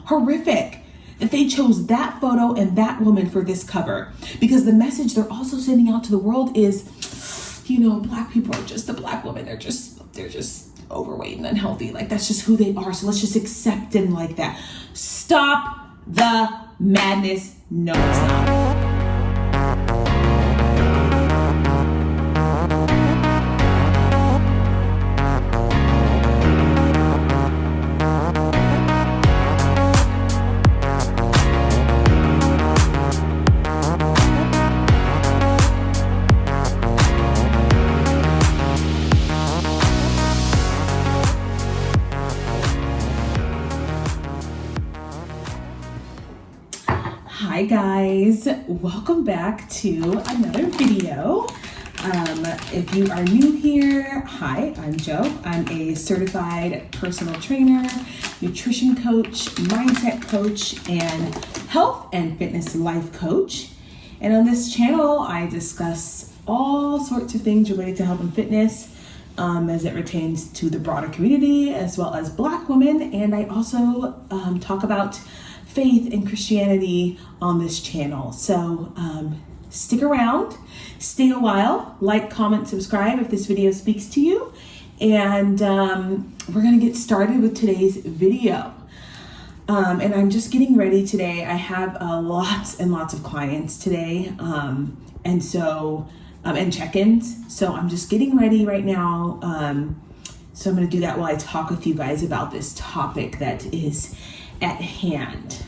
horrific that they chose that photo and that woman for this cover, because the message they're also sending out to the world is, Black people are just the Black women. They're just overweight and unhealthy. Like, that's just who they are. So let's just accept them like that. Stop the madness. No, it's not. Hi guys, welcome back to another video. If you are new here, hi, I'm Jo. I'm a certified personal trainer, nutrition coach, mindset coach, and health and fitness life coach. And on this channel, I discuss all sorts of things related to health and fitness as it pertains to the broader community, as well as Black women. And I also talk about faith and Christianity on this channel. So stick around, stay a while, like, comment, subscribe if this video speaks to you. And we're gonna get started with today's video. And I'm just getting ready today. I have lots and lots of clients today. And check-ins. So I'm just getting ready right now. So I'm gonna do that while I talk with you guys about this topic that is at hand.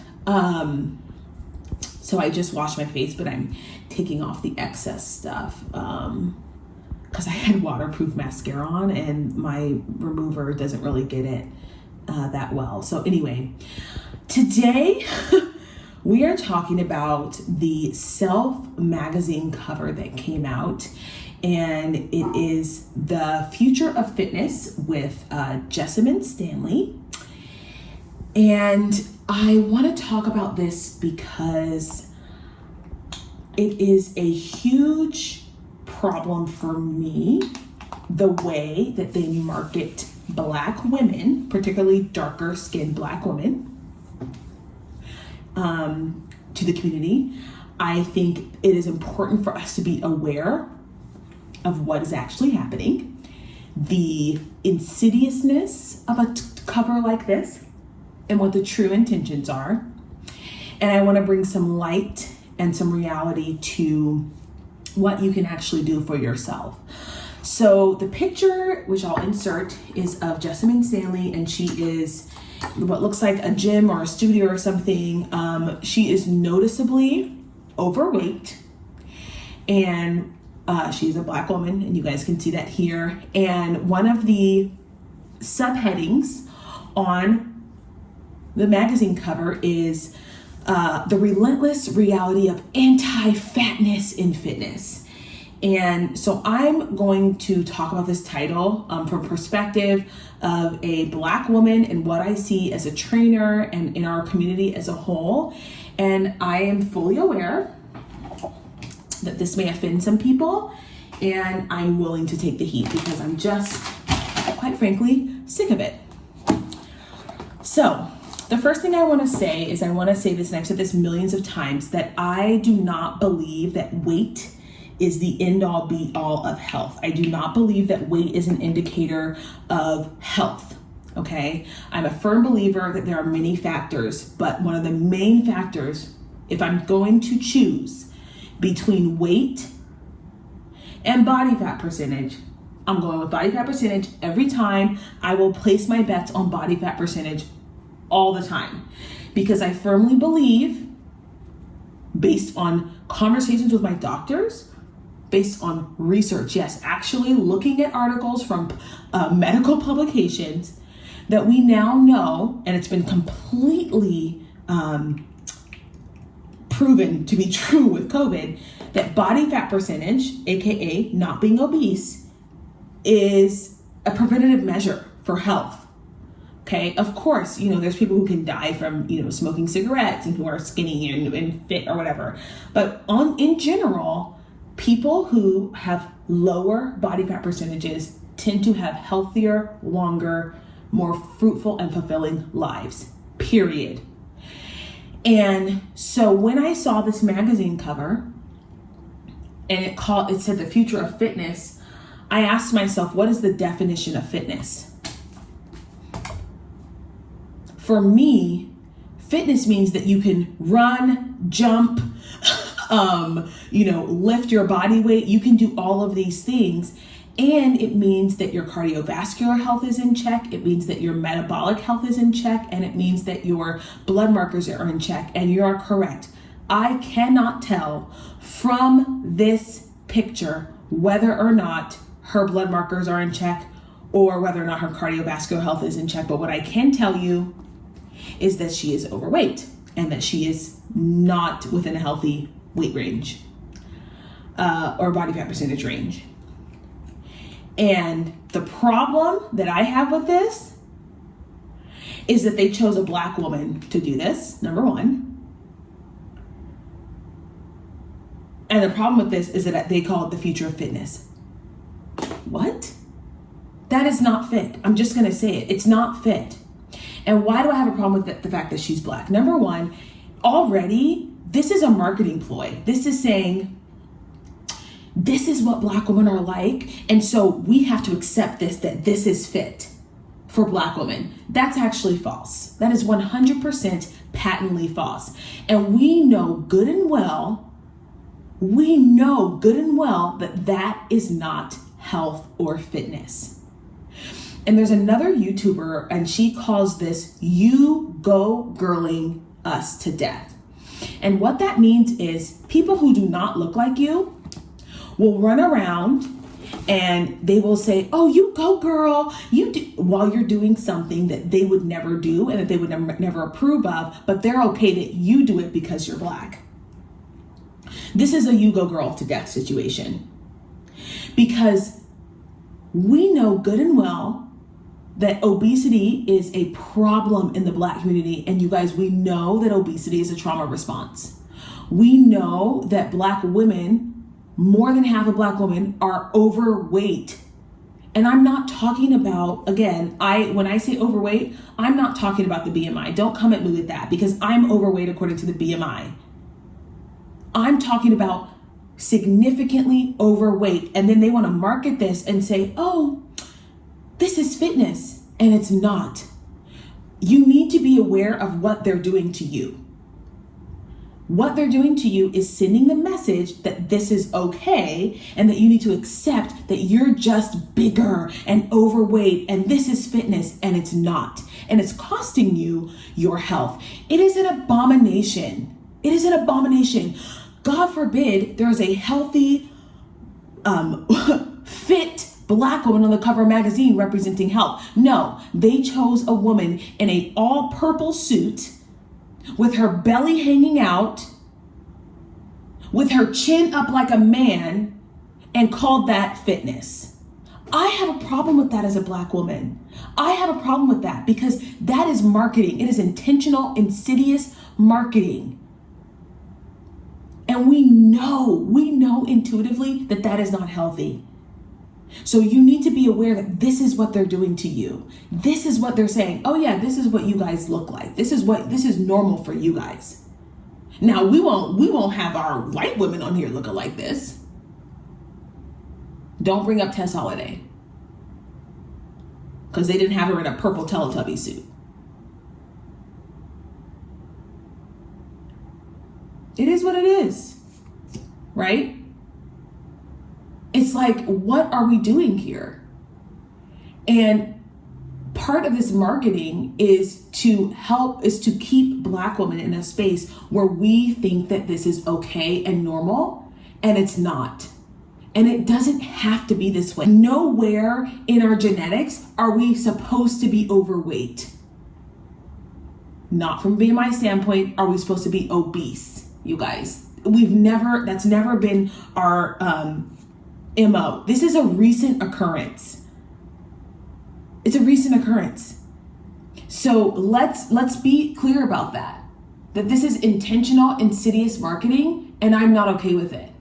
So I just washed my face, but I'm taking off the excess stuff because I had waterproof mascara on and my remover doesn't really get it that well. So anyway, today we are talking about the Self magazine cover that came out, and it is The Future of Fitness with Jessamyn Stanley. And I want to talk about this because it is a huge problem for me, the way that they market Black women, particularly darker skinned Black women, to the community. I think it is important for us to be aware of what is actually happening, the insidiousness of a cover like this, and what the true intentions are. And I want to bring some light and some reality to what you can actually do for yourself. So the picture, which I'll insert, is of Jessamyn Stanley, and she is what looks like a gym or a studio or something. She is noticeably overweight, and she's a Black woman, and you guys can see that here. And one of the subheadings on the magazine cover is the relentless reality of anti-fatness in fitness. And so I'm going to talk about this title from perspective of a Black woman and what I see as a trainer and in our community as a whole. And I am fully aware that this may offend some people, and I'm willing to take the heat because I'm just, quite frankly, sick of it. So the first thing I want to say is, I want to say this, and I've said this millions of times, that I do not believe that weight is the end all be all of health. I do not believe that weight is an indicator of health. Okay. I'm a firm believer that there are many factors, but one of the main factors, if I'm going to choose between weight and body fat percentage, I'm going with body fat percentage every time. I will place my bets on body fat percentage all the time, because I firmly believe, based on conversations with my doctors, based on research, yes, actually looking at articles from medical publications, that we now know, and it's been completely proven to be true with COVID, that body fat percentage, aka not being obese, is a preventative measure for health. Okay, of course, there's people who can die from, smoking cigarettes and who are skinny and fit or whatever. But in general, people who have lower body fat percentages tend to have healthier, longer, more fruitful and fulfilling lives, period. And so when I saw this magazine cover and it said the future of fitness, I asked myself, what is the definition of fitness? For me, fitness means that you can run, jump, lift your body weight. You can do all of these things. And it means that your cardiovascular health is in check. It means that your metabolic health is in check. And it means that your blood markers are in check. And you are correct. I cannot tell from this picture whether or not her blood markers are in check or whether or not her cardiovascular health is in check. But what I can tell you is that she is overweight and that she is not within a healthy weight range or body fat percentage range. And the problem that I have with this is that they chose a Black woman to do this, number one. And the problem with this is that they call it the future of fitness. What? That is not fit. I'm just going to say it. It's not fit. And why do I have a problem with the fact that she's Black? Number one, already, this is a marketing ploy. This is saying, this is what Black women are like. And so we have to accept that this is fit for Black women. That's actually false. That is 100% patently false. And we know good and well that that is not health or fitness. And there's another YouTuber, and she calls this "you go girling us to death." And what that means is people who do not look like you will run around and they will say, "Oh, you go girl," while you're doing something that they would never do and that they would never approve of, but they're okay that you do it because you're Black. This is a "you go girl to death" situation, because we know good and well that obesity is a problem in the Black community. And you guys, we know that obesity is a trauma response. We know that Black women, more than half of Black women, are overweight. And I'm not talking about, again, when I say overweight, I'm not talking about the BMI. Don't come at me with that, because I'm overweight according to the BMI. I'm talking about significantly overweight. And then they want to market this and say, "Oh, this is fitness," and it's not. You need to be aware of what they're doing to you. What they're doing to you is sending the message that this is okay and that you need to accept that you're just bigger and overweight and this is fitness, and it's not. And it's costing you your health. It is an abomination. It is an abomination. God forbid there is a healthy, fit Black woman on the cover of a magazine representing health. No, they chose a woman in a all purple suit with her belly hanging out, with her chin up like a man, and called that fitness. I have a problem with that as a Black woman. I have a problem with that because that is marketing. It is intentional, insidious marketing. And we know intuitively that that is not healthy. So you need to be aware that this is what they're doing to you. This is what they're saying. "Oh yeah, this is what you guys look like. This is normal for you guys." Now we won't have our white women on here looking like this. Don't bring up Tess Holiday, because they didn't have her in a purple Teletubby suit. It is what it is, right? It's like, what are we doing here? And part of this marketing is to keep Black women in a space where we think that this is okay and normal, and it's not. And it doesn't have to be this way. Nowhere in our genetics are we supposed to be overweight. Not from BMI standpoint are we supposed to be obese, you guys. That's never been our MO. This is a recent occurrence. It's a recent occurrence. So let's be clear about that this is intentional, insidious marketing, and I'm not okay with it.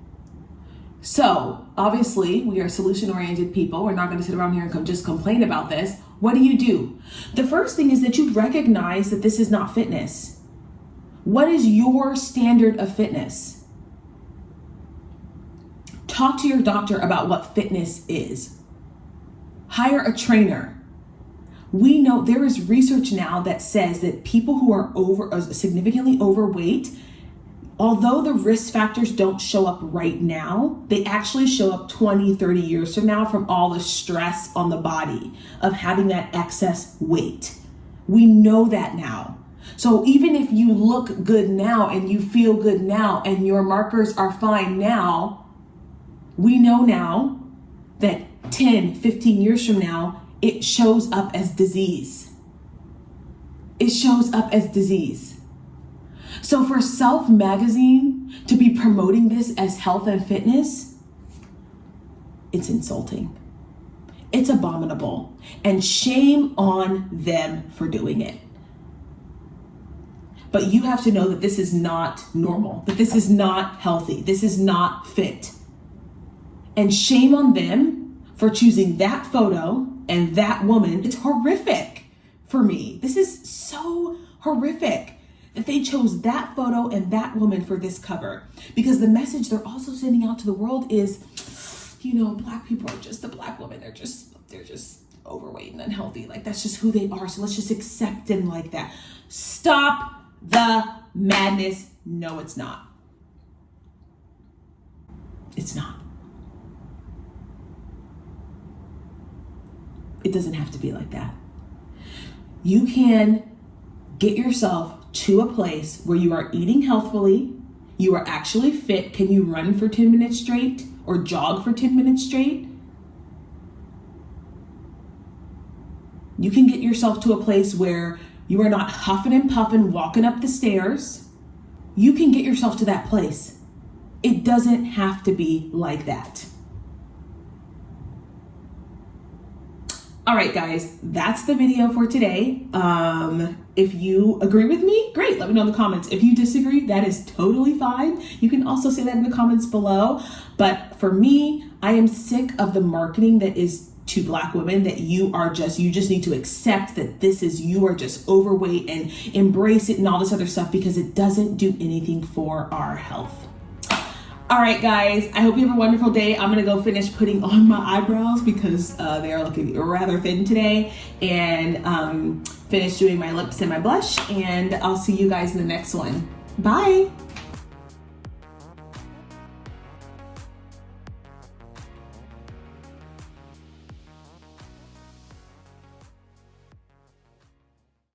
So obviously we are solution-oriented people. We're not going to sit around here and just complain about this. What do? The first thing is that you recognize that this is not fitness. What is your standard of fitness? Talk to your doctor about what fitness is. Hire a trainer. We know there is research now that says that people who are significantly overweight, although the risk factors don't show up right now, they actually show up 20, 30 years from now from all the stress on the body of having that excess weight. We know that now. So even if you look good now and you feel good now and your markers are fine now, we know now that 10, 15 years from now, it shows up as disease. It shows up as disease. So for Self Magazine to be promoting this as health and fitness, it's insulting. It's abominable. And shame on them for doing it. But you have to know that this is not normal, that this is not healthy, this is not fit. And shame on them for choosing that photo and that woman. It's horrific for me. This is so horrific that they chose that photo and that woman for this cover. Because the message they're also sending out to the world is, Black people are just the Black women. They're just overweight and unhealthy. Like, that's just who they are. So let's just accept them like that. Stop the madness. No, it's not. It's not. It doesn't have to be like that. You can get yourself to a place where you are eating healthfully, you are actually fit. Can you run for 10 minutes straight or jog for 10 minutes straight? You can get yourself to a place where you are not huffing and puffing, walking up the stairs. You can get yourself to that place. It doesn't have to be like that. All right, guys, that's the video for today. If you agree with me, great, let me know in the comments. If you disagree, that is totally fine. You can also say that in the comments below. But for me, I am sick of the marketing that is to Black women, that you just need to accept that you are just overweight and embrace it and all this other stuff, because it doesn't do anything for our health. All right, guys, I hope you have a wonderful day. I'm gonna go finish putting on my eyebrows because they are looking rather thin today, and finish doing my lips and my blush, and I'll see you guys in the next one. Bye.